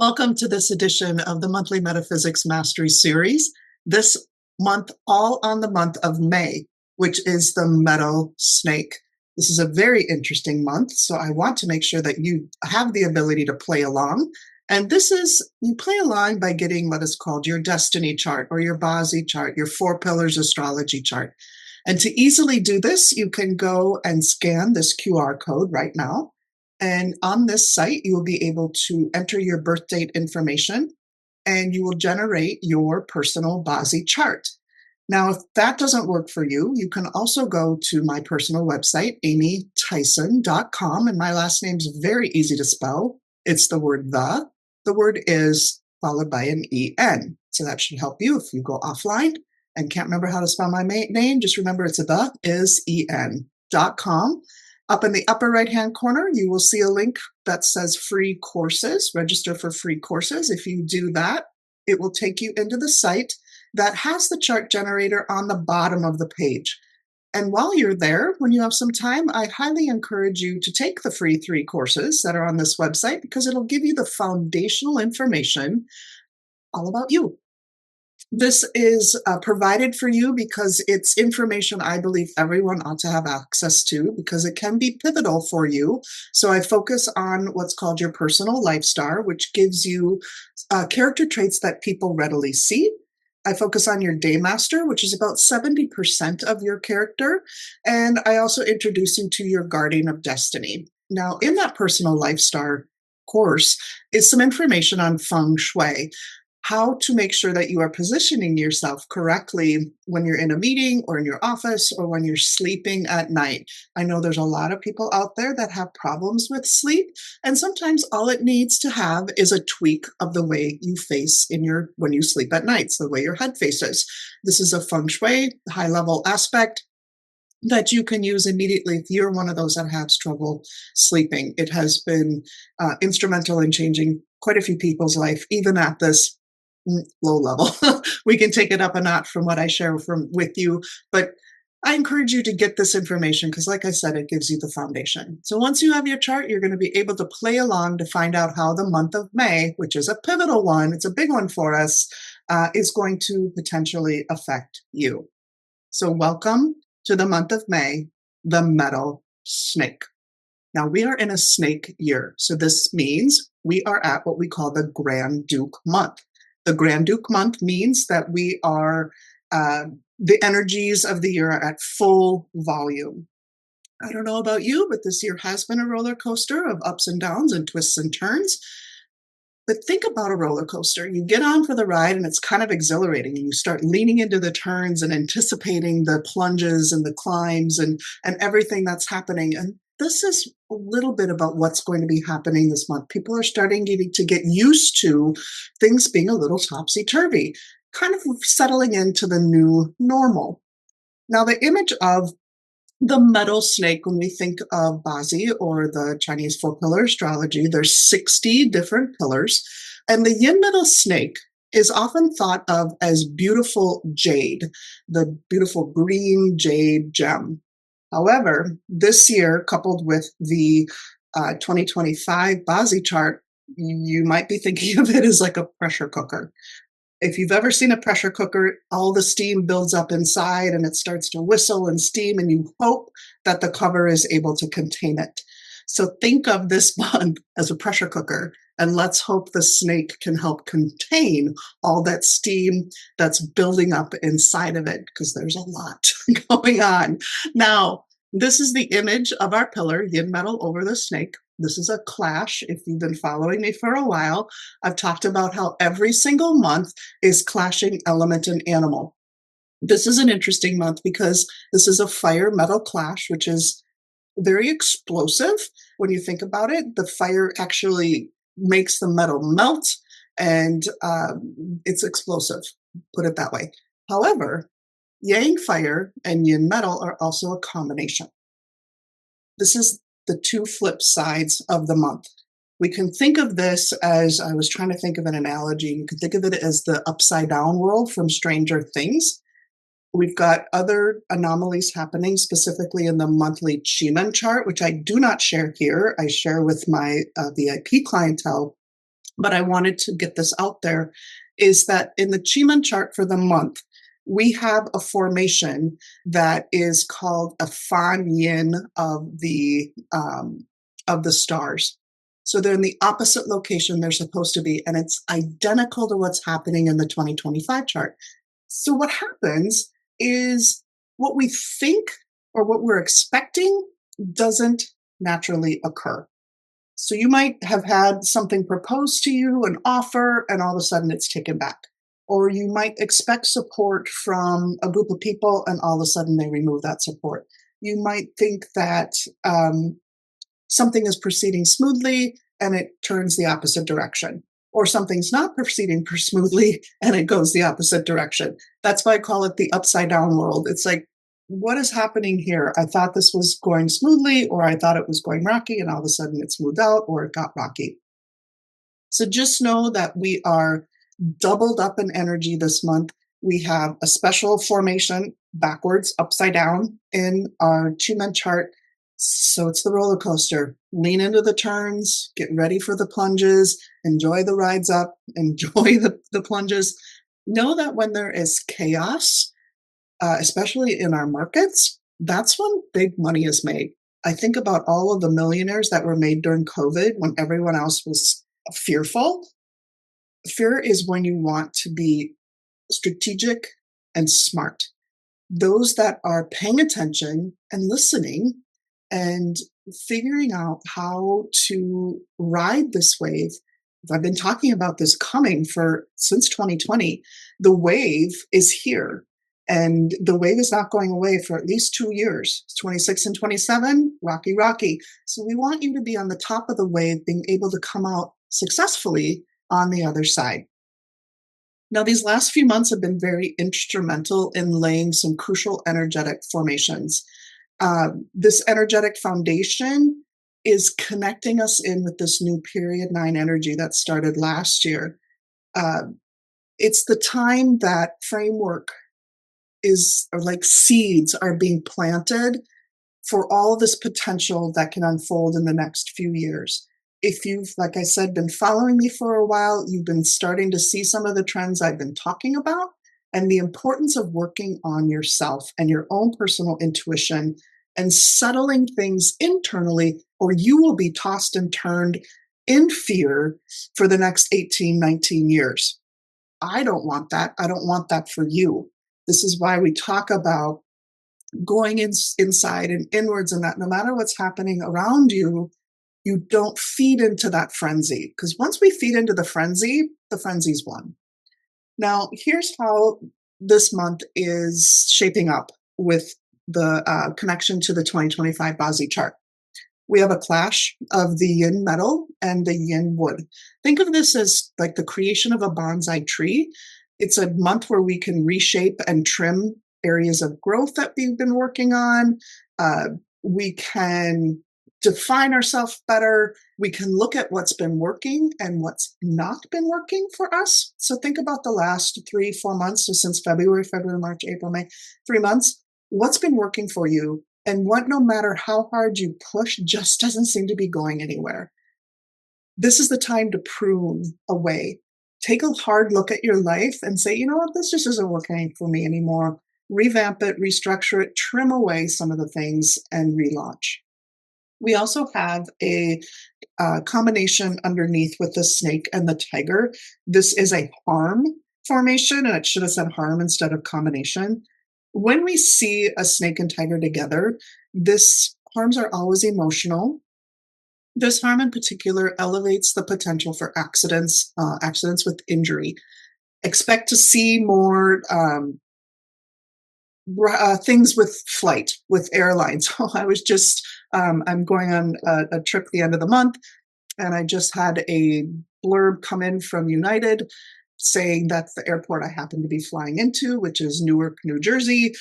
Welcome to this edition of the Monthly Metaphysics Mastery Series. This month, all on the month of May, which is the Mtal Snake. This is a very interesting month, so I want to make sure that you have the ability to play along. And you play along by getting what is called your destiny chart or your BaZi chart, your 4 pillars astrology chart. And to easily do this, you can go and scan this QR code right now. And on this site, you will be able to enter your birth date information and you will generate your personal BaZi chart. Now, if that doesn't work for you, you can also go to my personal website, amytheisen.com, and my last name's very easy to spell. It's the word the. The word is followed by an E-N. So that should help you if you go offline and can't remember how to spell my name. Just remember it's the is E-N.com. Up in the upper right-hand corner, you will see a link that says free courses, register for free courses. If you do that, it will take you into the site that has the chart generator on the bottom of the page. And while you're there, when you have some time, I highly encourage you to take the free 3 courses that are on this website because it'll give you the foundational information all about you. This is provided for you because it's information I believe everyone ought to have access to because it can be pivotal for you. So I focus on what's called your personal life star, which gives you character traits that people readily see. I focus on your day master, which is about 70% of your character. And I also introduce you to your guardian of destiny. Now, in that personal life star course is some information on Feng Shui, how to make sure that you are positioning yourself correctly when you're in a meeting or in your office or when you're sleeping at night. I know there's a lot of people out there that have problems with sleep, and sometimes all it needs to have is a tweak of the way you face when you sleep at night, so the way your head faces. This is a Feng Shui high-level aspect that you can use immediately if you're one of those that have trouble sleeping. It has been instrumental in changing quite a few people's life, even at this low level. We can take it up a notch from what I share with you, but I encourage you to get this information because, like I said, it gives you the foundation. So once you have your chart, you're going to be able to play along to find out how the month of May, which is a pivotal one, it's a big one for us, is going to potentially affect you. So welcome to the month of May, the Mtal Snake. Now we are in a snake year. So this means we are at what we call the Grand Duke month. The Grand Duke month means that we are, the energies of the year are at full volume. I don't know about you, but this year has been a roller coaster of ups and downs and twists and turns. But think about a roller coaster. You get on for the ride and it's kind of exhilarating. You start leaning into the turns and anticipating the plunges and the climbs and everything that's happening. And this is a little bit about what's going to be happening this month. People are starting to get used to things being a little topsy-turvy, kind of settling into the new normal. Now, the image of the Mtal Snake, when we think of BaZi or the Chinese 4-pillar astrology, there's 60 different pillars. And the Yin Mtal Snake is often thought of as beautiful jade, the beautiful green jade gem. However, this year, coupled with the 2025 BaZi chart, you might be thinking of it as like a pressure cooker. If you've ever seen a pressure cooker, all the steam builds up inside and it starts to whistle and steam, and you hope that the cover is able to contain it. So think of this month as a pressure cooker, and let's hope the snake can help contain all that steam that's building up inside of it, because there's a lot going on. Now, this is the image of our pillar, Yin Metal over the snake. This is a clash. If you've been following me for a while, I've talked about how every single month is clashing element and animal. This is an interesting month because this is a fire metal clash, which is very explosive. When you think about it, the fire actually makes the metal melt, and it's explosive, put it that way. However, Yang fire and Yin metal are also a combination. This is the 2 flip sides of the month. We can think of this as, I was trying to think of an analogy, you can think of it as the upside down world from Stranger Things. We've got other anomalies happening, specifically in the monthly Ching chart, which I do not share here. I share with my VIP clientele but I wanted to get this out there, is that in the Qi chart for the month, we have a formation that is called a fan yin of the stars. So they're in the opposite location they're supposed to be, and it's identical to what's happening in the 2025 chart. So what happens is what we think or what we're expecting doesn't naturally occur. So you might have had something proposed to you, an offer, and all of a sudden it's taken back. Or you might expect support from a group of people and all of a sudden they remove that support. You might think that something is proceeding smoothly and it turns the opposite direction. Or something's not proceeding smoothly and it goes the opposite direction. That's why I call it the upside down world. It's like, what is happening here? I thought this was going smoothly, or I thought it was going rocky, and all of a sudden it smoothed out or it got rocky. So just know that we are doubled up in energy this month. We have a special formation backwards, upside down in our Qi chart. So it's the roller coaster. Lean into the turns, get ready for the plunges, enjoy the rides up, enjoy the plunges. Know that when there is chaos, especially in our markets, that's when big money is made. I think about all of the millionaires that were made during COVID when everyone else was fearful. Fear is when you want to be strategic and smart. Those that are paying attention and listening and figuring out how to ride this wave. I've been talking about this coming since 2020. The wave is here. And the wave is not going away for at least 2 years. 26 and 27, rocky, rocky. So we want you to be on the top of the wave, being able to come out successfully on the other side. Now, these last few months have been very instrumental in laying some crucial energetic formations. This energetic foundation is connecting us in with this new period 9 energy that started last year. It's the time that framework or like seeds are being planted for all this potential that can unfold in the next few years. If you've, like I said, been following me for a while, you've been starting to see some of the trends I've been talking about and the importance of working on yourself and your own personal intuition and settling things internally, or you will be tossed and turned in fear for the next 18, 19 years. I don't want that. I don't want that for you. This is why we talk about going inside and inwards, and that no matter what's happening around you, you don't feed into that frenzy. Because once we feed into the frenzy's won. Now, here's how this month is shaping up with the connection to the 2025 BaZi chart. We have a clash of the yin metal and the yin wood. Think of this as like the creation of a bonsai tree. It's a month where we can reshape and trim areas of growth that we've been working on. We can define ourselves better. We can look at what's been working and what's not been working for us. So think about the last 3-4 months, so since February, March, April, May, 3 months. What's been working for you and what, no matter how hard you push, just doesn't seem to be going anywhere. This is the time to prune away. Take a hard look at your life and say, you know what, this just isn't working for me anymore. Revamp it, restructure it, trim away some of the things, and relaunch. We also have a combination underneath with the snake and the tiger. This is a harm formation, and it should have said harm instead of combination. When we see a snake and tiger together, harms are always emotional. This harm in particular elevates the potential for accidents with injury. Expect to see more things with flight, with airlines. I was just, I'm going on a trip at the end of the month, and I just had a blurb come in from United saying that the airport I happen to be flying into, which is Newark, New Jersey,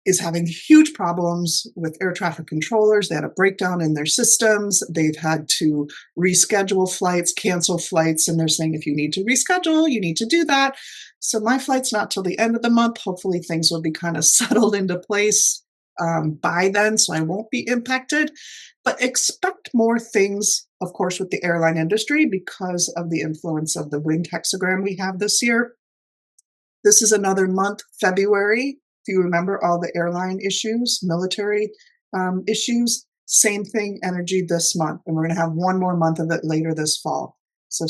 is having huge problems with air traffic controllers. They had a breakdown in their systems. They've had to reschedule flights, cancel flights, and they're saying if you need to reschedule, you need to do that. So my flight's not till the end of the month. Hopefully things will be kind of settled into place. by then, so I won't be impacted. But expect more things, of course, with the airline industry because of the influence of the wind hexagram we have this year. This is another month, February. If you remember all the airline issues, military issues, same thing, energy this month. And we're going to have one more month of it later this fall. So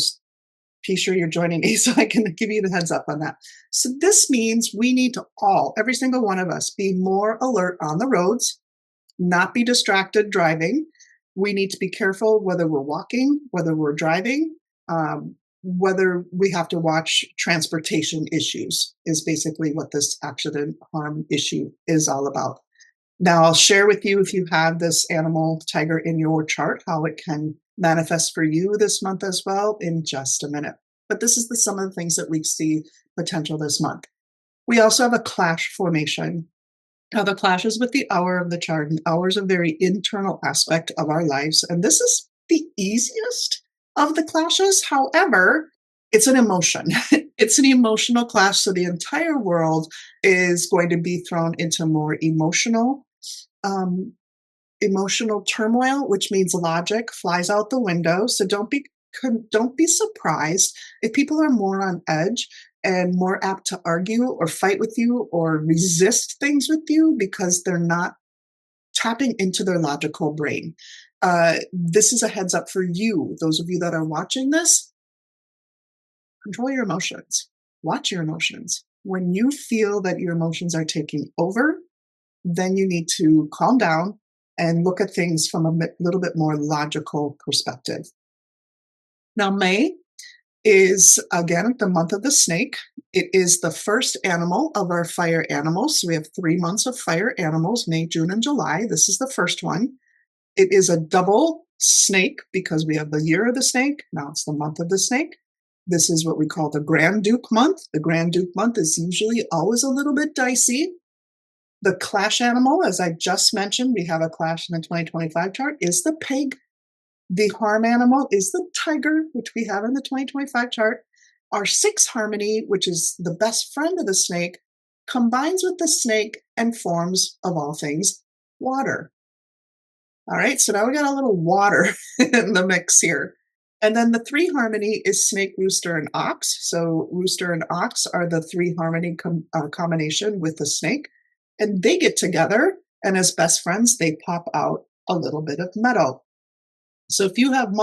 be sure you're joining me so I can give you the heads up on that. So this means we need to all, every single one of us, be more alert on the roads, not be distracted driving. We need to be careful whether we're walking, whether we're driving, whether we have to watch transportation issues is basically what this accident harm issue is all about. Now, I'll share with you, if you have this animal tiger in your chart, how it can manifest for you this month as well in just a minute. But this is some of the things that we see potential this month. We also have a clash formation. Now, the clash is with the hour of the chart, and hour is a very internal aspect of our lives. And this is the easiest of the clashes. However, it's an emotion. It's an emotional clash. So the entire world is going to be thrown into more emotional turmoil, which means logic flies out the window. So don't be surprised if people are more on edge and more apt to argue or fight with you or resist things with you because they're not tapping into their logical brain. This is a heads up for you, those of you that are watching this. Control your emotions. Watch your emotions. When you feel that your emotions are taking over, then you need to calm down and look at things from a little bit more logical perspective. Now, May is, again, the month of the snake. It is the first animal of our fire animals. So we have 3 months of fire animals, May, June, and July. This is the first one. It is a double snake because we have the year of the snake. Now it's the month of the snake. This is what we call the Grand Duke month. The Grand Duke month is usually always a little bit dicey. The clash animal, as I just mentioned, we have a clash in the 2025 chart, is the pig. The harm animal is the tiger, which we have in the 2025 chart. Our sixth harmony, which is the best friend of the snake, combines with the snake and forms, of all things, water. All right, so now we got a little water in the mix here. And then the 3 harmony is snake, rooster, and ox. So rooster and ox are the 3 harmony combination with the snake. And they get together, and as best friends, they pop out a little bit of metal. So if you have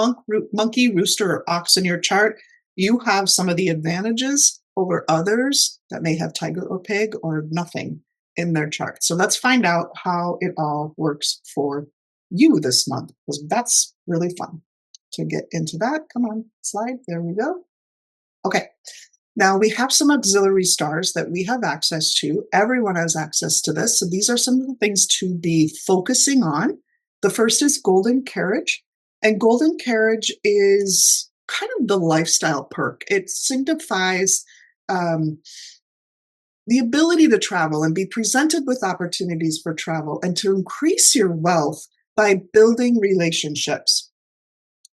monkey, rooster, or ox in your chart, you have some of the advantages over others that may have tiger or pig or nothing in their chart. So let's find out how it all works for you this month, because that's really fun to get into that. Come on, slide. There we go. Okay. Now we have some auxiliary stars that we have access to. Everyone has access to this. So these are some of the things to be focusing on. The first is golden carriage. And golden carriage is kind of the lifestyle perk. It signifies the ability to travel and be presented with opportunities for travel and to increase your wealth by building relationships.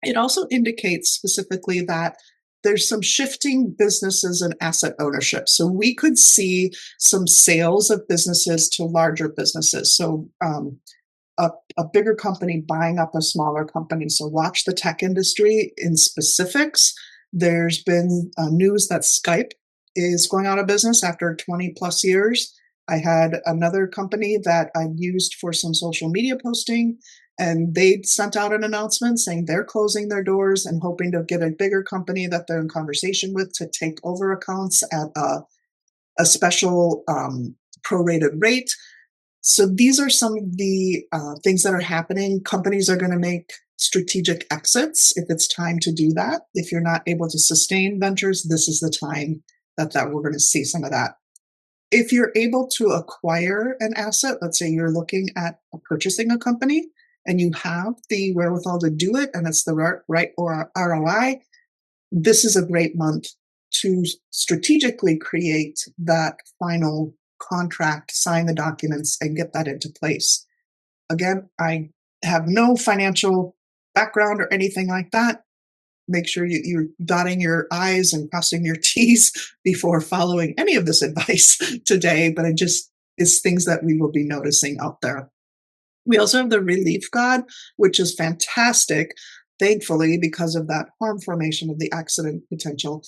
It also indicates specifically that there's some shifting businesses and asset ownership. So we could see some sales of businesses to larger businesses. So a bigger company buying up a smaller company. So watch the tech industry in specifics. There's been news that Skype is going out of business after 20 plus years. I had another company that I used for some social media posting, and they sent out an announcement saying they're closing their doors and hoping to get a bigger company that they're in conversation with to take over accounts at a special prorated rate. So these are some of the things that are happening. Companies are going to make strategic exits if it's time to do that. If you're not able to sustain ventures, this is the time that we're going to see some of that. If you're able to acquire an asset, let's say you're looking at purchasing a company and you have the wherewithal to do it and it's the right ROI, this is a great month to strategically create that final contract, sign the documents, and get that into place. Again, I have no financial background or anything like that. Make sure you're dotting your I's and crossing your T's before following any of this advice today. But is things that we will be noticing out there. We also have the relief god, which is fantastic. Thankfully, because of that harm formation of the accident potential,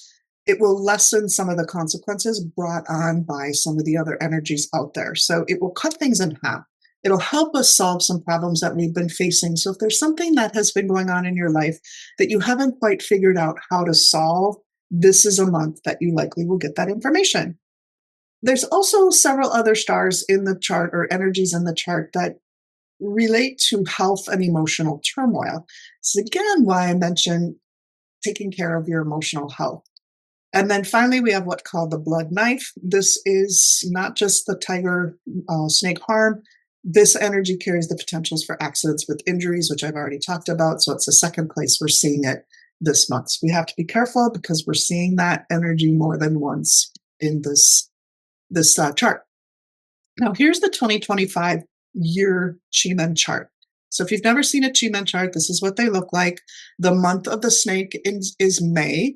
it will lessen some of the consequences brought on by some of the other energies out there. So it will cut things in half. It'll help us solve some problems that we've been facing. So if there's something that has been going on in your life that you haven't quite figured out how to solve, this is a month that you likely will get that information. There's also several other stars in the chart or energies in the chart that relate to health and emotional turmoil. This is again why I mentioned taking care of your emotional health. And then finally, we have what's called the blood knife. This is not just the tiger snake harm. This energy carries the potentials for accidents with injuries, which I've already talked about. So it's the second place we're seeing it this month. So we have to be careful because we're seeing that energy more than once in this chart. Now, here's the 2025 year Chi-Men chart. So if you've never seen a Chi-Men chart, this is what they look like. The month of the snake is May,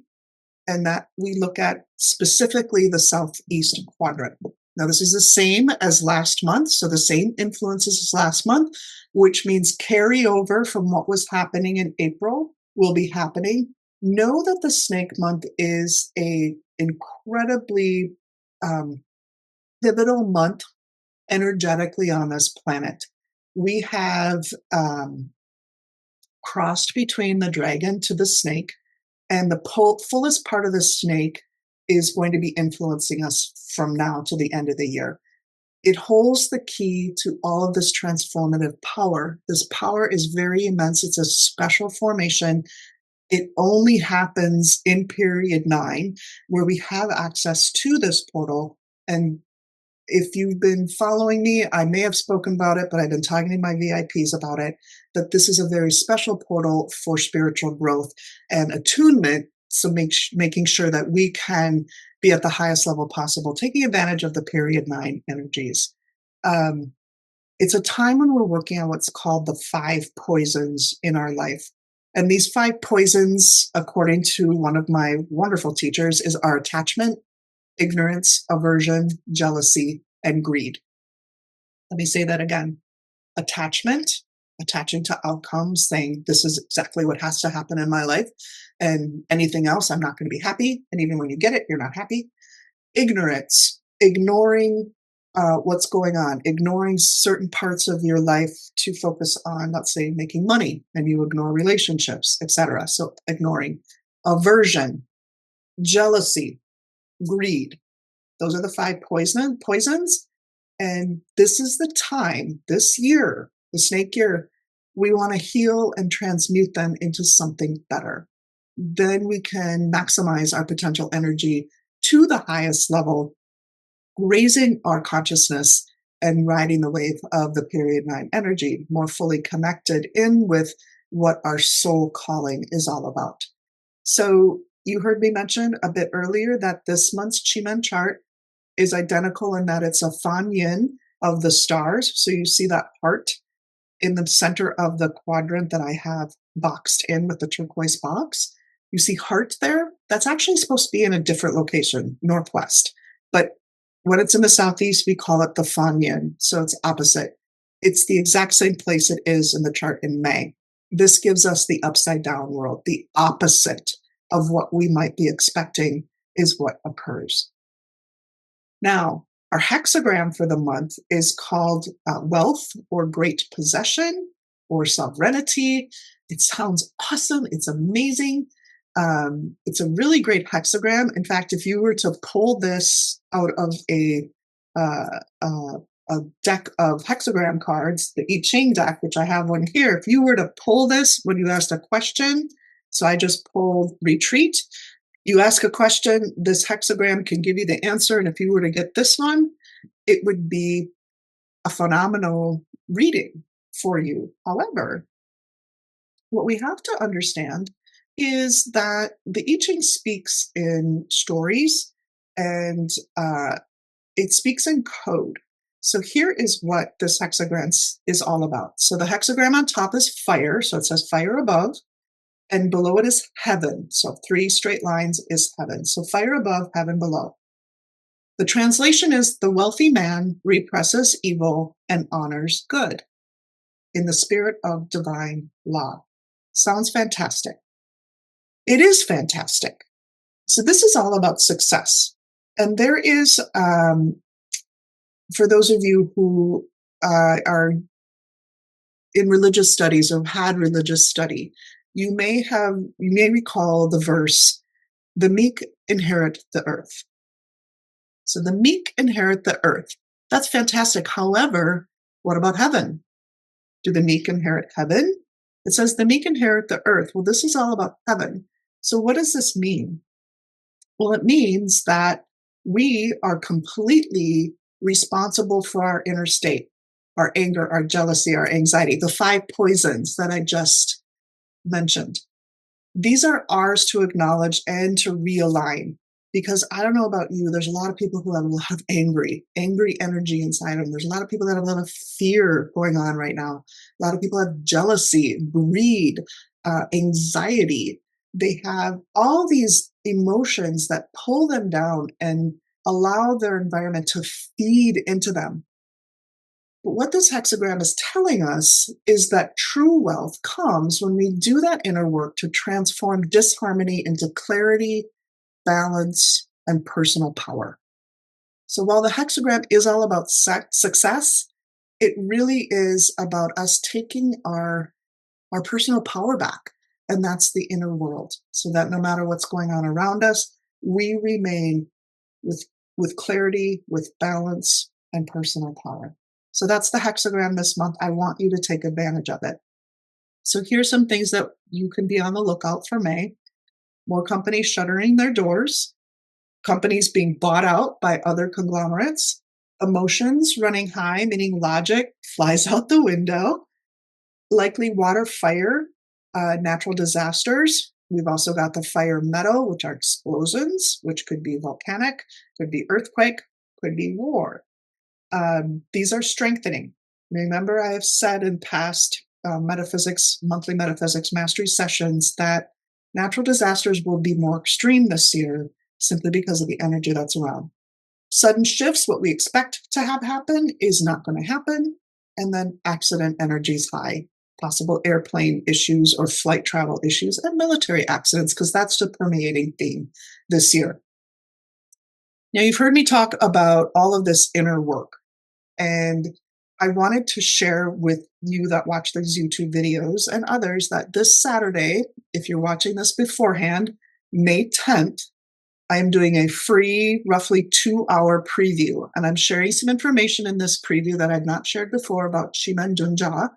and that we look at specifically the southeast quadrant. Now, this is the same as last month, so the same influences as last month, which means carryover from what was happening in April will be happening. Know that the snake month is a incredibly pivotal month energetically on this planet. We have crossed between the dragon to the snake, and the fullest part of the snake is going to be influencing us from now to the end of the year. It holds the key to all of this transformative power. This power is very immense. It's a special formation. It only happens in period 9, where we have access to this portal. And if you've been following me, I may have spoken about it, but I've been talking to my VIPs about it, that this is a very special portal for spiritual growth and attunement. So making sure that we can be at the highest level possible, taking advantage of the period 9 energies. It's a time when we're working on what's called the 5 poisons in our life. And these 5 poisons, according to one of my wonderful teachers, is our attachment, ignorance, aversion, jealousy, and greed. Let me say that again. Attachment, attaching to outcomes, saying this is exactly what has to happen in my life, and anything else, I'm not going to be happy. And even when you get it, you're not happy. Ignorance, ignoring what's going on, ignoring certain parts of your life to focus on, let's say, making money, and you ignore relationships, etc. So ignoring. Aversion, jealousy, greed. Those are the 5 poisons. And this is the time, this year, the snake year, we want to heal and transmute them into something better. Then we can maximize our potential energy to the highest level, raising our consciousness and riding the wave of the period 9 energy, more fully connected in with what our soul calling is all about. So you heard me mention a bit earlier that this month's Chi-Men chart is identical in that it's a Fan Yin of the stars. So you see that heart in the center of the quadrant that I have boxed in with the turquoise box. You see heart there? That's actually supposed to be in a different location, northwest. But when it's in the southeast, we call it the Fan Yin. So it's opposite. It's the exact same place it is in the chart in May. This gives us the upside down world. The opposite of what we might be expecting is what occurs. Now, our hexagram for the month is called wealth or great possession or sovereignty. It sounds awesome. It's amazing. It's a really great hexagram. In fact, if you were to pull this out of a deck of hexagram cards, the I Ching deck, which I have one here, if you were to pull this when you asked a question, so I just pulled retreat. You ask a question, this hexagram can give you the answer. And if you were to get this one, it would be a phenomenal reading for you. However, what we have to understand is that the I Ching speaks in stories and it speaks in code. So here is what this hexagram is all about. So the hexagram on top is fire. So it says fire above. And below it is heaven. So 3 straight lines is heaven. So fire above, heaven below. The translation is the wealthy man represses evil and honors good in the spirit of divine law. Sounds fantastic. It is fantastic. So this is all about success. And there is, for those of you who are in religious studies or had religious study, you may recall the verse, the meek inherit the earth. So the meek inherit the earth. That's fantastic. However, what about heaven? Do the meek inherit heaven? It says the meek inherit the earth. Well, this is all about heaven. So what does this mean? Well, it means that we are completely responsible for our inner state, our anger, our jealousy, our anxiety, the 5 poisons that I just mentioned. These are ours to acknowledge and to realign. Because I don't know about you, there's a lot of people who have a lot of angry energy inside them. There's a lot of people that have a lot of fear going on right now. A lot of people have jealousy, greed, anxiety. They have all these emotions that pull them down and allow their environment to feed into them. But what this hexagram is telling us is that true wealth comes when we do that inner work to transform disharmony into clarity, balance, and personal power. So while the hexagram is all about success, it really is about us taking our personal power back. And that's the inner world. So that no matter what's going on around us, we remain with clarity, with balance, and personal power. So that's the hexagram this month. I want you to take advantage of it. So here's some things that you can be on the lookout for May. More companies shuttering their doors, companies being bought out by other conglomerates, emotions running high, meaning logic flies out the window, likely water, fire, natural disasters. We've also got the fire metal, which are explosions, which could be volcanic, could be earthquake, could be war. These are strengthening. Remember, I have said in past monthly metaphysics mastery sessions that natural disasters will be more extreme this year simply because of the energy that's around. Sudden shifts, what we expect to have happen is not going to happen. And then accident energy is high, possible airplane issues or flight travel issues and military accidents, because that's the permeating theme this year. Now, you've heard me talk about all of this inner work, and I wanted to share with you that watch these YouTube videos and others that this Saturday, if you're watching this beforehand, May 10th, I am doing a free, roughly 2-hour preview. And I'm sharing some information in this preview that I've not shared before about Shimen Dunja,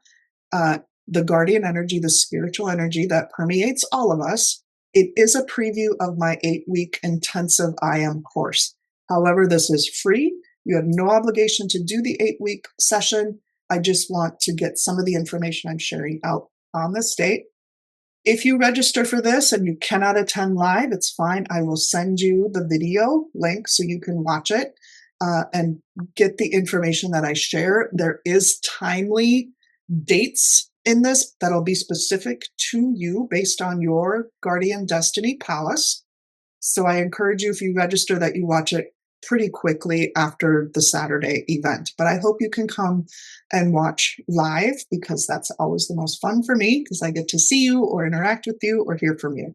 the guardian energy, the spiritual energy that permeates all of us. It is a preview of my 8-week intensive I Am course. However, this is free. You have no obligation to do the 8-week session. I just want to get some of the information I'm sharing out on this date. If you register for this and you cannot attend live, it's fine. I will send you the video link so you can watch it and get the information that I share. There is timely dates in this that'll be specific to you based on your guardian destiny palace. So I encourage you, if you register, that you watch it pretty quickly after the Saturday event. But I hope you can come and watch live, because that's always the most fun for me, because I get to see you or interact with you or hear from you.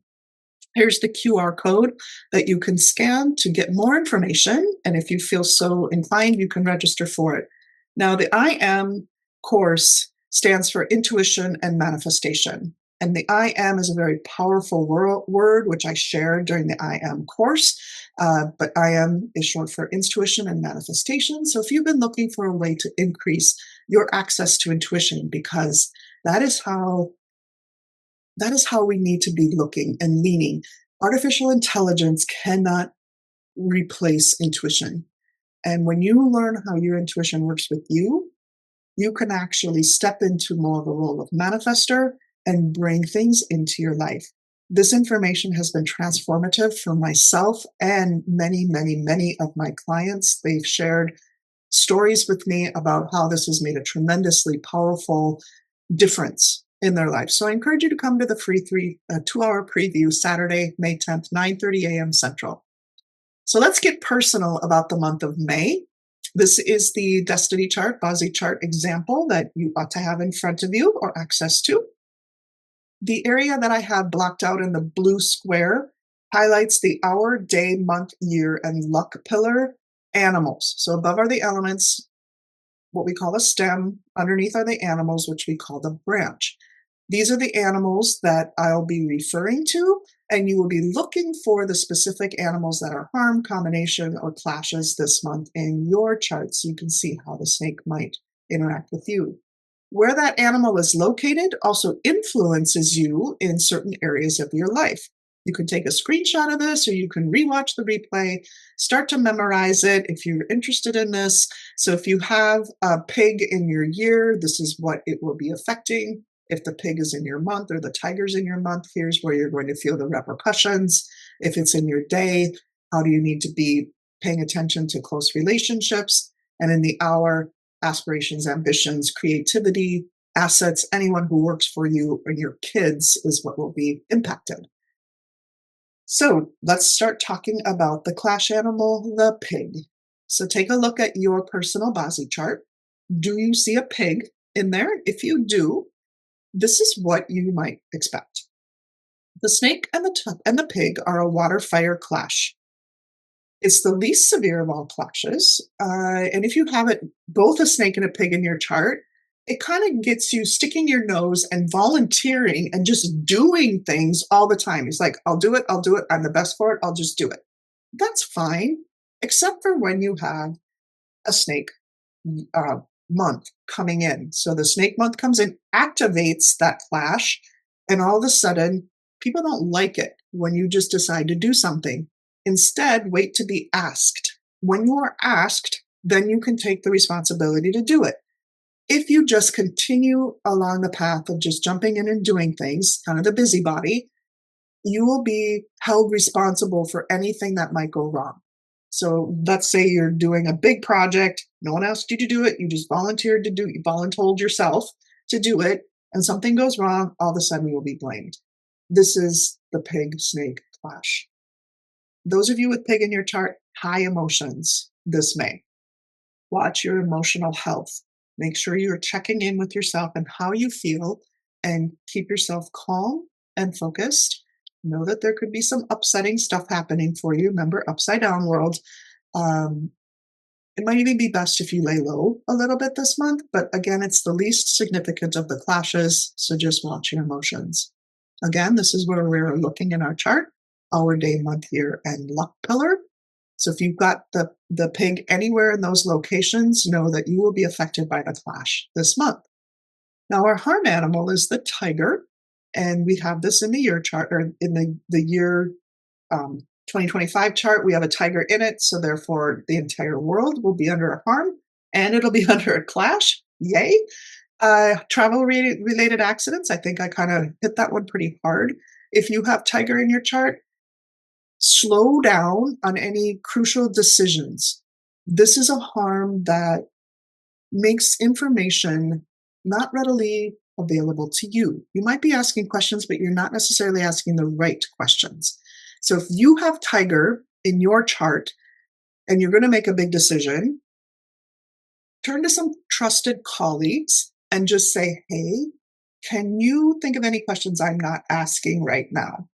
Here's the QR code that you can scan to get more information. And if you feel so inclined, you can register for it. Now, the I Am course stands for intuition and manifestation. And the I Am is a very powerful word, which I shared during the I Am course. But I Am is short for intuition and manifestation. So if you've been looking for a way to increase your access to intuition, because that is how we need to be looking and leaning. Artificial intelligence cannot replace intuition. And when you learn how your intuition works with you, you can actually step into more of a role of manifester and bring things into your life. This information has been transformative for myself and many, many, many of my clients. They've shared stories with me about how this has made a tremendously powerful difference in their life. So I encourage you to come to the free 2-hour preview Saturday, May 10th, 9:30 a.m. Central. So let's get personal about the month of May. This is the destiny chart, BaZi chart example that you ought to have in front of you or access to. The area that I have blocked out in the blue square highlights the hour, day, month, year, and luck pillar animals. So above are the elements, what we call a stem. Underneath are the animals, which we call the branch. These are the animals that I'll be referring to, and you will be looking for the specific animals that are harm, combination, or clashes this month in your chart so you can see how the snake might interact with you. Where that animal is located also influences you in certain areas of your life. You can take a screenshot of this or you can rewatch the replay, start to memorize it if you're interested in this. So if you have a pig in your year, this is what it will be affecting. If the pig is in your month or the tiger's in your month, here's where you're going to feel the repercussions. If it's in your day, how do you need to be paying attention to close relationships? And in the hour, aspirations, ambitions, creativity, assets, anyone who works for you and your kids is what will be impacted. So let's start talking about the clash animal, the pig. So take a look at your personal BaZi chart. Do you see a pig in there? If you do, this is what you might expect. The snake and the pig are a water fire clash. It's the least severe of all clashes. And if you have it, both a snake and a pig in your chart, it kind of gets you sticking your nose and volunteering and just doing things all the time. It's like, I'll do it. I'm the best for it. I'll just do it. That's fine, except for when you have a snake month coming in. So the snake month comes in, activates that clash, and all of a sudden, people don't like it when you just decide to do something. Instead, wait to be asked. When you are asked, then you can take the responsibility to do it. If you just continue along the path of just jumping in and doing things, kind of the busybody, you will be held responsible for anything that might go wrong. So let's say you're doing a big project, no one asked you to do it, you just volunteered to do it, you voluntold yourself to do it, and something goes wrong, all of a sudden you'll be blamed. This is the pig-snake clash. Those of you with pig in your chart, high emotions this May. Watch your emotional health. Make sure you're checking in with yourself and how you feel and keep yourself calm and focused. Know that there could be some upsetting stuff happening for you. Remember, upside down world. It might even be best if you lay low a little bit this month, but again, it's the least significant of the clashes, so just watch your emotions. Again, this is where we're looking in our chart, hour, day, month, year, and luck pillar. So if you've got the pig anywhere in those locations, know that you will be affected by the clash this month. Now, our harm animal is the tiger, and we have this in the year chart, or in the year 2025 chart. We have a tiger in it, so therefore the entire world will be under a harm, and it'll be under a clash. Yay! Travel-related accidents, I think I kind of hit that one pretty hard. If you have tiger in your chart, slow down on any crucial decisions. This is a harm that makes information not readily available to you. You might be asking questions, but you're not necessarily asking the right questions. So if you have tiger in your chart and you're going to make a big decision, turn to some trusted colleagues and just say, hey, can you think of any questions I'm not asking right now?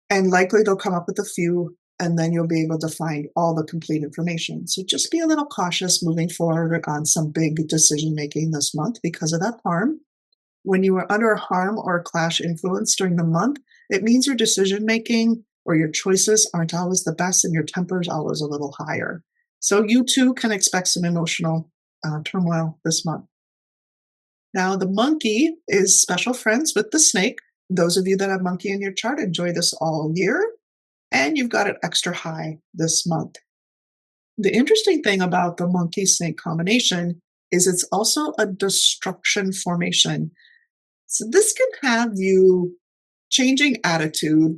And likely they'll come up with a few, and then you'll be able to find all the complete information. So just be a little cautious moving forward on some big decision making this month because of that harm. When you are under a harm or a clash influence during the month, it means your decision making or your choices aren't always the best and your temper is always a little higher. So you too can expect some emotional turmoil this month. Now, the monkey is special friends with the snake. Those of you that have monkey in your chart enjoy this all year, and you've got it extra high this month. The interesting thing about the monkey-snake combination is it's also a destruction formation. So this can have you changing attitude,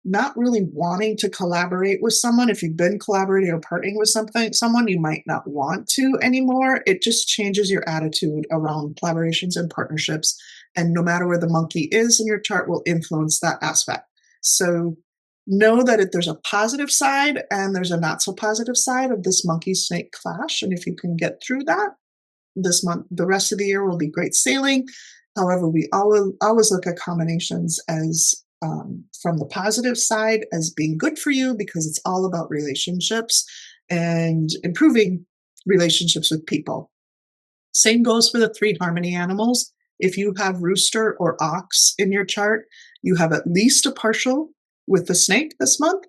not really wanting to collaborate with someone. If you've been collaborating or partnering with someone you might not want to anymore. It just changes your attitude around collaborations and partnerships. And no matter where the monkey is in your chart will influence that aspect. So Know that there's a positive side and there's a not so positive side of this monkey snake clash. And if you can get through that this month, the rest of the year will be great sailing. However, we always look at combinations as from the positive side as being good for you because it's all about relationships and improving relationships with people. Same goes for the three harmony animals. If you have rooster or ox in your chart, you have at least a partial with the snake this month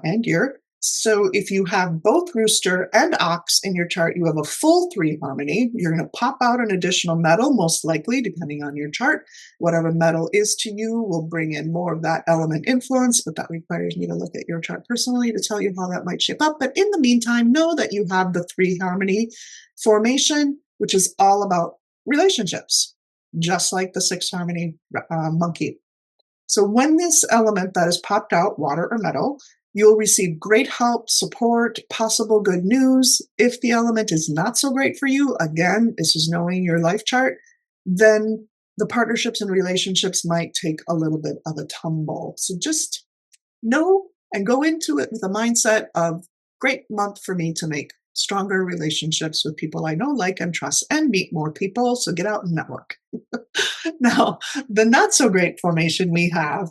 and year. So if you have both rooster and ox in your chart, you have a full three harmony. You're going to pop out an additional metal, most likely, depending on your chart. Whatever metal is to you will bring in more of that element influence, but that requires me to look at your chart personally to tell you how that might shape up. But in the meantime, know that you have the three harmony formation, which is all about relationships, just like the six harmony monkey. So when this element that is popped out, water or metal, you'll receive great help, support, possible good news. If the element is not so great for you, again, this is knowing your life chart, then the partnerships and relationships might take a little bit of a tumble. So just know and go into it with a mindset of great month for me to make stronger relationships with people I know, like, and trust, and meet more people. So get out and network. Now, the not so great formation we have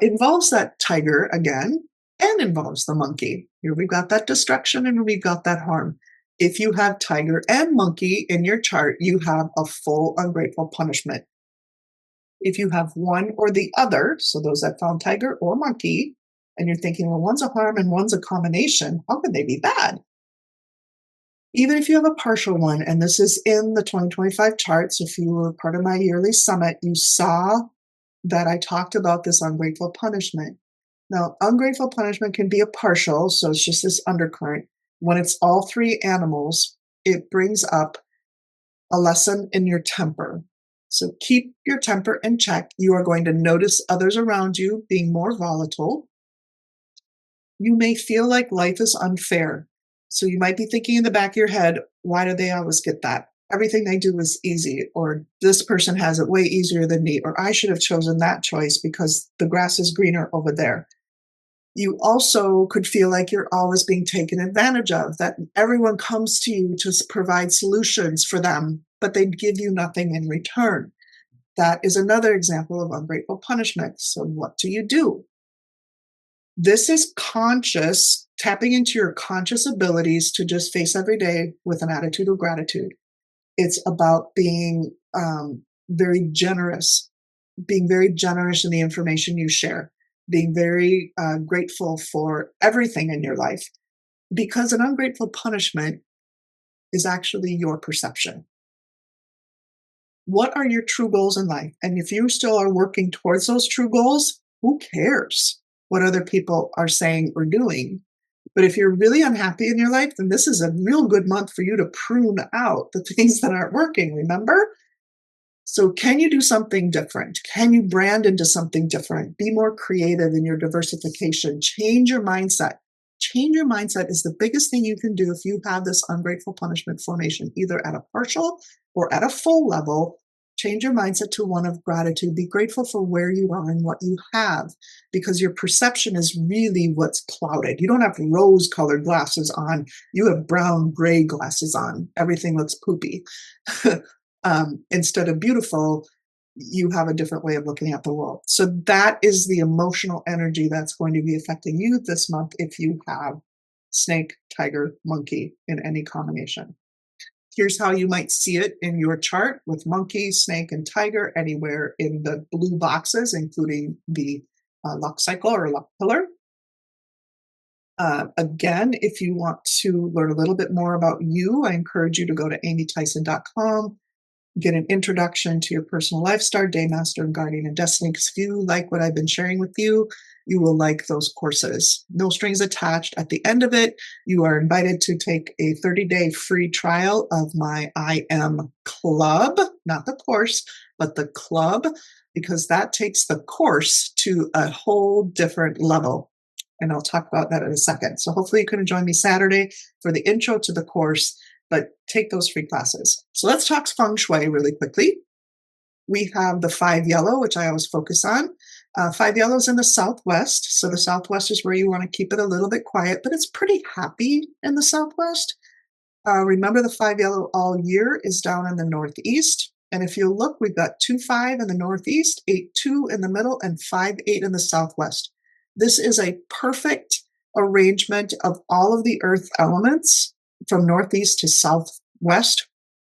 involves that tiger again and involves the monkey. Here we've got that destruction and we've got that harm. If you have tiger and monkey in your chart, you have a full ungrateful punishment. If you have one or the other, so those that found tiger or monkey, and you're thinking, well, one's a harm and one's a combination, how could they be bad? Even if you have a partial one, and this is in the 2025 charts, if you were part of my yearly summit, you saw that I talked about this ungrateful punishment. Now, ungrateful punishment can be a partial, so it's just this undercurrent. When it's all three animals, it brings up a lesson in your temper. So keep your temper in check. You are going to notice others around you being more volatile. You may feel like life is unfair. So you might be thinking in the back of your head, why do they always get that? Everything they do is easy, or this person has it way easier than me, or I should have chosen that choice because the grass is greener over there. You also could feel like you're always being taken advantage of, that everyone comes to you to provide solutions for them, but they give you nothing in return. That is another example of ungrateful punishment. So what do? This is conscious, tapping into your conscious abilities to just face every day with an attitude of gratitude. It's about being very generous, being very generous in the information you share, being very grateful for everything in your life, because an ungrateful punishment is actually your perception. What are your true goals in life? And if you still are working towards those true goals, who cares what other people are saying or doing? But if you're really unhappy in your life, then this is a real good month for you to prune out the things that aren't working, remember? So can you do something different? Can you brand into something different? Be more creative in your diversification. Change your mindset. Change your mindset is the biggest thing you can do if you have this ungrateful punishment formation, either at a partial or at a full level. Change your mindset to one of gratitude. Be grateful for where you are and what you have, because your perception is really what's clouded. You don't have rose-colored glasses on. You have brown, gray glasses on. Everything looks poopy. Instead of beautiful, you have a different way of looking at the world. So that is the emotional energy that's going to be affecting you this month if you have snake, tiger, monkey in any combination. Here's how you might see it in your chart with monkey, snake, and tiger anywhere in the blue boxes, including the luck cycle or luck pillar. Again, if you want to learn a little bit more about you, I encourage you to go to amytheisen.com, get an introduction to your personal life star, Day Master, and Guardian and Destiny. Because if you like what I've been sharing with you, you will like those courses. No strings attached. At the end of it, you are invited to take a 30-day free trial of my I Am Club, not the course, but the club, because that takes the course to a whole different level. And I'll talk about that in a second. So hopefully you can join me Saturday for the intro to the course, but take those free classes. So let's talk Feng Shui really quickly. We have the 5 yellow, which I always focus on. Five yellows in the southwest. So the southwest is where you want to keep it a little bit quiet, but it's pretty happy in the southwest. Remember, the five yellow all year is down in the northeast. And if you look, we've got 2-5 in the northeast, 8-2 in the middle, and 5-8 in the southwest. This is a perfect arrangement of all of the earth elements from northeast to southwest,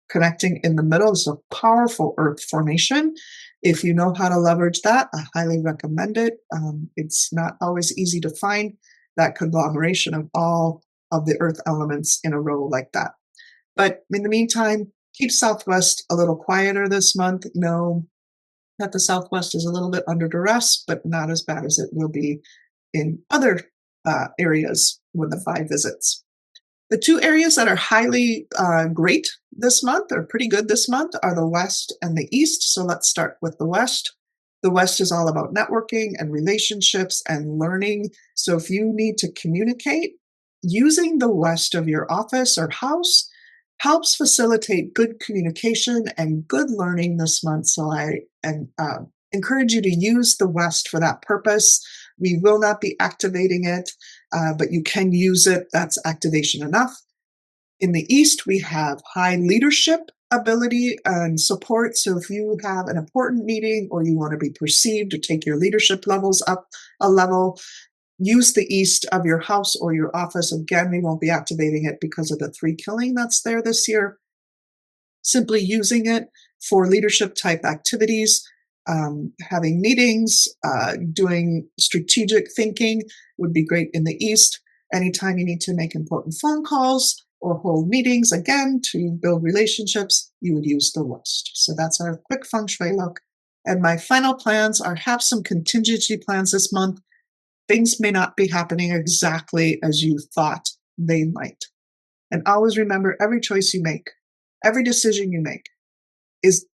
connecting in the middle. Is a powerful earth formation. If you know how to leverage that, I highly recommend it. It's not always easy to find that conglomeration of all of the earth elements in a row like that. But in the meantime, keep Southwest a little quieter this month. Know that the Southwest is a little bit under duress, but not as bad as it will be in other areas when the 5 visits. The 2 areas that are highly great this month, or pretty good this month, are the West and the East. So let's start with the West. The West is all about networking and relationships and learning. So if you need to communicate, using the West of your office or house helps facilitate good communication and good learning this month. So I encourage you to use the West for that purpose. We will not be activating it, but you can use it. That's activation enough. In the East, we have high leadership ability and support. So if you have an important meeting or you want to be perceived or take your leadership levels up a level, use the East of your house or your office. Again, we won't be activating it because of the 3 killing that's there this year. Simply using it for leadership type activities, having meetings, doing strategic thinking would be great in the East. Anytime you need to make important phone calls or hold meetings, again, to build relationships, you would use the West. So that's our quick Feng Shui look. And my final plans are have some contingency plans this month. Things may not be happening exactly as you thought they might. And always remember, every choice you make, every decision you make is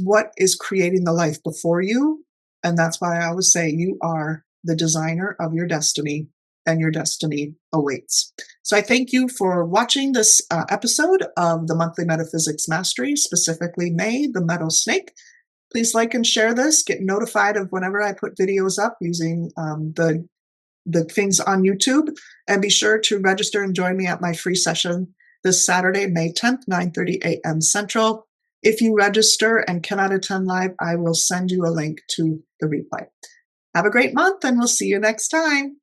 what is creating the life before you. And that's why I always say you are the designer of your destiny, and your destiny awaits. So I thank you for watching this episode of the Monthly Metaphysics Mastery, specifically May, the Mtal Snake. Please like and share this. Get notified of whenever I put videos up using the things on YouTube. And be sure to register and join me at my free session this Saturday, May 10th, 9:30 a.m. Central. If you register and cannot attend live, I will send you a link to the replay. Have a great month, and we'll see you next time.